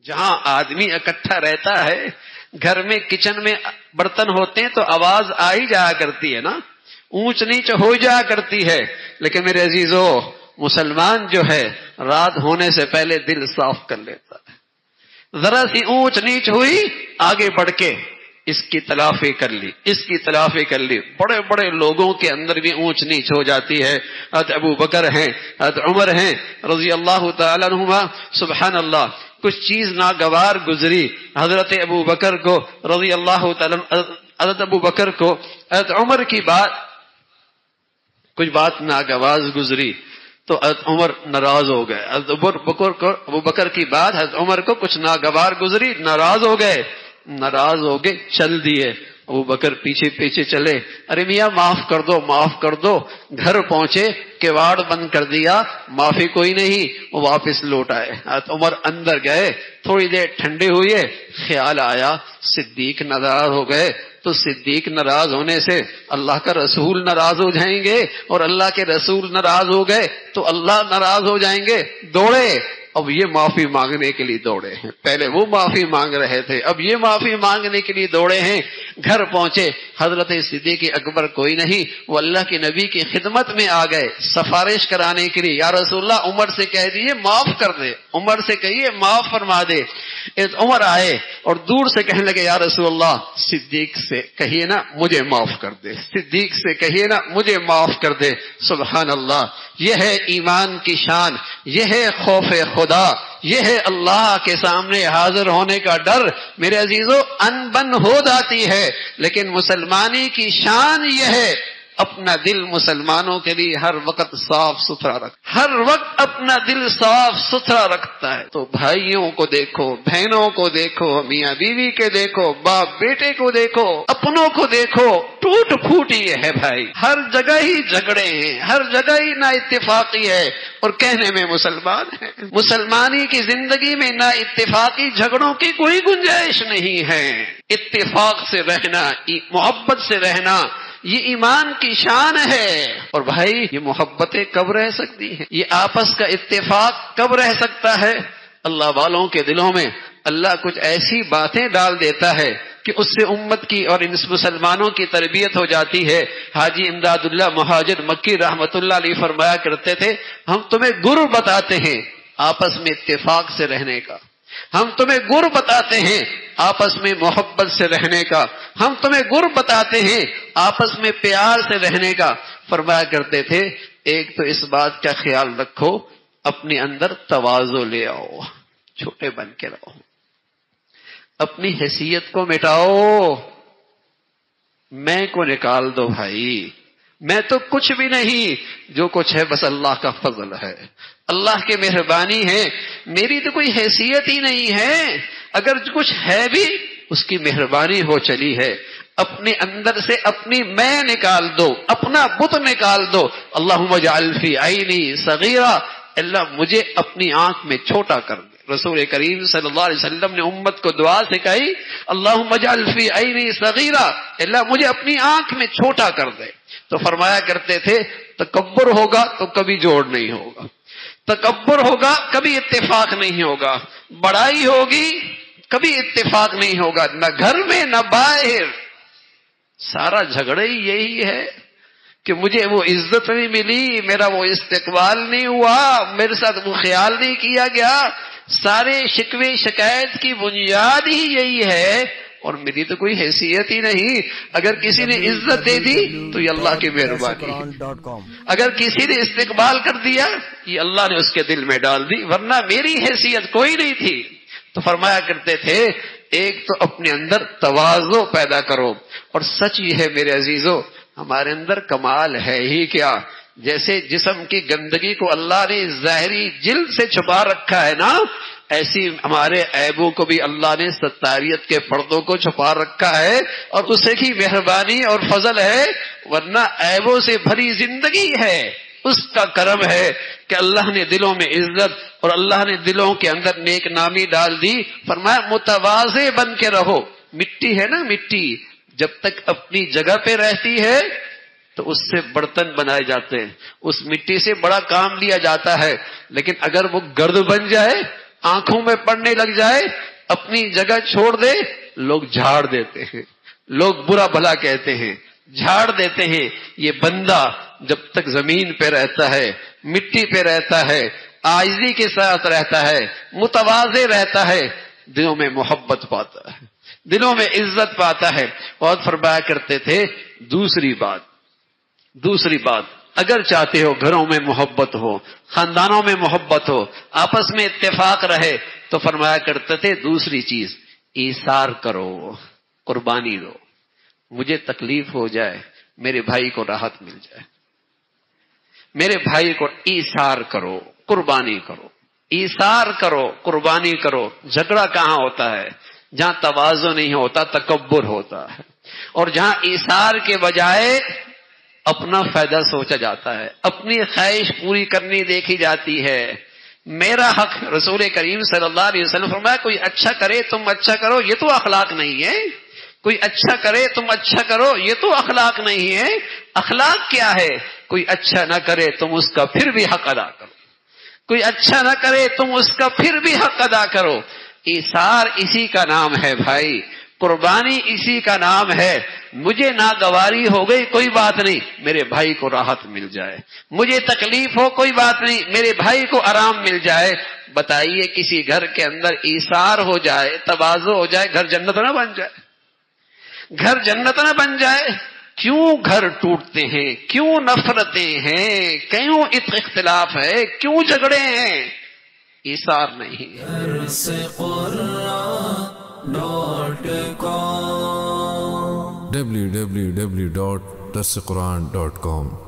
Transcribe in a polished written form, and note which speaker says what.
Speaker 1: جہاں آدمی اکٹھا رہتا ہے، گھر میں کچن میں برتن ہوتے ہیں تو آواز آ ہی جایا کرتی ہے نا، اونچ نیچ ہو جایا کرتی ہے. لیکن میرے عزیزو، مسلمان جو ہے رات ہونے سے پہلے دل صاف کر لیتا ہے. ذرا سی اونچ نیچ ہوئی، آگے بڑھ کے اس کی تلافی کر لی، اس کی تلافی کر لی. بڑے بڑے لوگوں کے اندر بھی اونچ نیچ ہو جاتی ہے. حضرت ابو بکر ہیں، حضرت عمر ہیں رضی اللہ تعالیٰ عنہما. سبحان اللہ، کچھ چیز ناگوار گزری حضرت ابو بکر کو رضی اللہ تعالیٰ، حضرت ابو بکر کو حضرت عمر کی بات، کچھ بات ناگوار گزری تو حضرت عمر ناراض ہو گئے. حضرت ابو بکر کی بات حضرت عمر کو کچھ ناگوار گزری، ناراض ہو گئے. ناراض ہو گئے، چل دیے. ابو بکر پیچھے پیچھے چلے، ارے میاں معاف کر دو، معاف کر دو. گھر پہنچے، کواڑ بند کر دیا، معافی کوئی نہیں، وہ واپس لوٹ آئے. حضرت عمر اندر گئے، تھوڑی دیر ٹھنڈے ہوئے، خیال آیا صدیق ناراض ہو گئے تو صدیق ناراض ہونے سے اللہ کا رسول ناراض ہو جائیں گے، اور اللہ کے رسول ناراض ہو گئے تو اللہ ناراض ہو جائیں گے. دوڑے، اب یہ معافی مانگنے کے لیے دوڑے ہیں. پہلے وہ معافی مانگ رہے تھے، اب یہ معافی مانگنے کے لیے دوڑے ہیں. گھر پہنچے، حضرت صدیق اکبر کوئی نہیں، وہ اللہ کے نبی کی خدمت میں آ گئے سفارش کرانے کے لیے. یا رسول اللہ، عمر سے کہہ دیجیے معاف کر دے، عمر سے کہیے معاف فرما دے. عمر آئے اور دور سے کہنے لگے، یا رسول اللہ صدیق سے کہیے نا مجھے معاف کر دے، صدیق سے کہیے نا مجھے معاف کر دے. سبحان اللہ، یہ ہے ایمان کی شان، یہ ہے خوف خدا، یہ ہے اللہ کے سامنے حاضر ہونے کا ڈر. میرے عزیزو، ان بن ہو جاتی ہے، لیکن مسلمانی کی شان یہ ہے اپنا دل مسلمانوں کے لیے ہر وقت صاف ستھرا ہر وقت اپنا دل صاف ستھرا رکھتا ہے. تو بھائیوں کو دیکھو، بہنوں کو دیکھو، میاں بیوی کے دیکھو، باپ بیٹے کو دیکھو، اپنوں کو دیکھو، ٹوٹ پھوٹ یہ ہے بھائی. ہر جگہ ہی جھگڑے ہیں، ہر جگہ ہی نا اتفاقی ہے، اور کہنے میں مسلمان ہے. مسلمانی کی زندگی میں نا اتفاقی جھگڑوں کی کوئی گنجائش نہیں ہے. اتفاق سے رہنا، محبت سے رہنا، یہ ایمان کی شان ہے. اور بھائی، یہ محبتیں کب رہ سکتی ہیں؟ یہ آپس کا اتفاق کب رہ سکتا ہے؟ اللہ والوں کے دلوں میں اللہ کچھ ایسی باتیں ڈال دیتا ہے کہ اس سے امت کی اور ان مسلمانوں کی تربیت ہو جاتی ہے. حاجی امداد اللہ مہاجر مکی رحمت اللہ علیہ فرمایا کرتے تھے، ہم تمہیں گر بتاتے ہیں آپس میں اتفاق سے رہنے کا، ہم تمہیں گر بتاتے ہیں آپس میں محبت سے رہنے کا، ہم تمہیں گر بتاتے ہیں آپس میں پیار سے رہنے کا. فرمایا کرتے تھے، ایک تو اس بات کا خیال رکھو اپنے اندر تواضع لے آؤ، چھوٹے بن کے رہو، اپنی حیثیت کو مٹاؤ، میں کو نکال دو. بھائی میں تو کچھ بھی نہیں، جو کچھ ہے بس اللہ کا فضل ہے، اللہ کی مہربانی ہے، میری تو کوئی حیثیت ہی نہیں ہے. اگر کچھ ہے بھی اس کی مہربانی ہو چلی ہے. اپنے اندر سے اپنی میں نکال دو، اپنا بت نکال دو. اللہم اجعل فی عینی صغیرہ، اللہ مجھے اپنی آنکھ میں چھوٹا کر دے. رسول کریم صلی اللہ علیہ وسلم نے امت کو دعا سکھائی، اللہم اجعل فی عینی صغیرہ، اللہ مجھے اپنی آنکھ میں چھوٹا کر دے. تو فرمایا کرتے تھے، تکبر ہوگا تو کبھی جوڑ نہیں ہوگا، تکبر ہوگا کبھی اتفاق نہیں ہوگا، بڑائی ہوگی کبھی اتفاق نہیں ہوگا، نہ گھر میں نہ باہر. سارا جھگڑا ہی یہی ہے کہ مجھے وہ عزت نہیں ملی، میرا وہ استقبال نہیں ہوا، میرے ساتھ وہ خیال نہیں کیا گیا. سارے شکوے شکایت کی بنیاد ہی یہی ہے، اور میری تو کوئی حیثیت ہی نہیں. اگر کسی نے عزت دے دی تو یہ اللہ کی مہربانی، اگر کسی نے استقبال کر دیا یہ اللہ نے اس کے دل میں ڈال دی، ورنہ میری حیثیت کوئی نہیں تھی. تو فرمایا کرتے تھے، ایک تو اپنے اندر تواضع پیدا کرو. اور سچ یہ ہے میرے عزیزو، ہمارے اندر کمال ہے ہی کیا. جیسے جسم کی گندگی کو اللہ نے ظاہری جلد سے چھپا رکھا ہے نا، ایسی ہمارے عیبوں کو بھی اللہ نے ستاریت کے پردوں کو چھپا رکھا ہے، اور اسے کی مہربانی اور فضل ہے. ورنہ عیبوں سے بھری زندگی ہے، اس کا کرم ہے کہ اللہ نے دلوں میں عزت اور اللہ نے دلوں کے اندر نیک نامی ڈال دی. فرمایا متواضع بن کے رہو. مٹی ہے نا، مٹی جب تک اپنی جگہ پہ رہتی ہے تو اس سے برتن بنائے جاتے ہیں، اس مٹی سے بڑا کام لیا جاتا ہے. لیکن اگر وہ گرد بن جائے، آنکھوں میں پڑنے لگ جائے، اپنی جگہ چھوڑ دے، لوگ جھاڑ دیتے ہیں، لوگ برا بھلا کہتے ہیں، جھاڑ دیتے ہیں۔ یہ بندہ جب تک زمین پہ رہتا ہے، مٹی پہ رہتا ہے، عاجزی کے ساتھ رہتا ہے، متواضع رہتا ہے، دلوں میں محبت پاتا ہے، دلوں میں عزت پاتا ہے۔ اور فرمایا کرتے تھے دوسری بات اگر چاہتے ہو گھروں میں محبت ہو، خاندانوں میں محبت ہو، آپس میں اتفاق رہے، تو فرمایا کرتے تھے دوسری چیز ایثار کرو، قربانی دو۔ مجھے تکلیف ہو جائے، میرے بھائی کو راحت مل جائے، میرے بھائی کو ایثار کرو، قربانی کرو، ایثار کرو، قربانی کرو۔ جھگڑا کہاں ہوتا ہے؟ جہاں تواضع نہیں ہوتا، تکبر ہوتا ہے، اور جہاں ایثار کے بجائے اپنا فائدہ سوچا جاتا ہے، اپنی خواہش پوری کرنی دیکھی جاتی ہے، میرا حق۔ رسول کریم صلی اللہ علیہ وسلم فرمایا کوئی اچھا کرے تم اچھا کرو، یہ تو اخلاق نہیں ہے۔ کوئی اچھا کرے تم اچھا کرو، یہ تو اخلاق نہیں ہے۔ اخلاق کیا ہے؟ کوئی اچھا نہ کرے تم اس کا پھر بھی حق ادا کرو، کوئی اچھا نہ کرے تم اس کا پھر بھی حق ادا کرو۔ ایثار اسی کا نام ہے بھائی، قربانی اسی کا نام ہے۔ مجھے ناگواری ہو گئی کوئی بات نہیں، میرے بھائی کو راحت مل جائے، مجھے تکلیف ہو کوئی بات نہیں، میرے بھائی کو آرام مل جائے۔ بتائیے کسی گھر کے اندر ایثار ہو جائے، تواضع ہو جائے، گھر جنت نہ بن جائے؟ گھر جنت نہ بن جائے؟ کیوں گھر ٹوٹتے ہیں؟ کیوں نفرتیں ہیں؟ کیوں اختلاف ہے؟ کیوں جھگڑے ہیں؟ ایثار نہیں ہے۔
Speaker 2: www.darsequran.com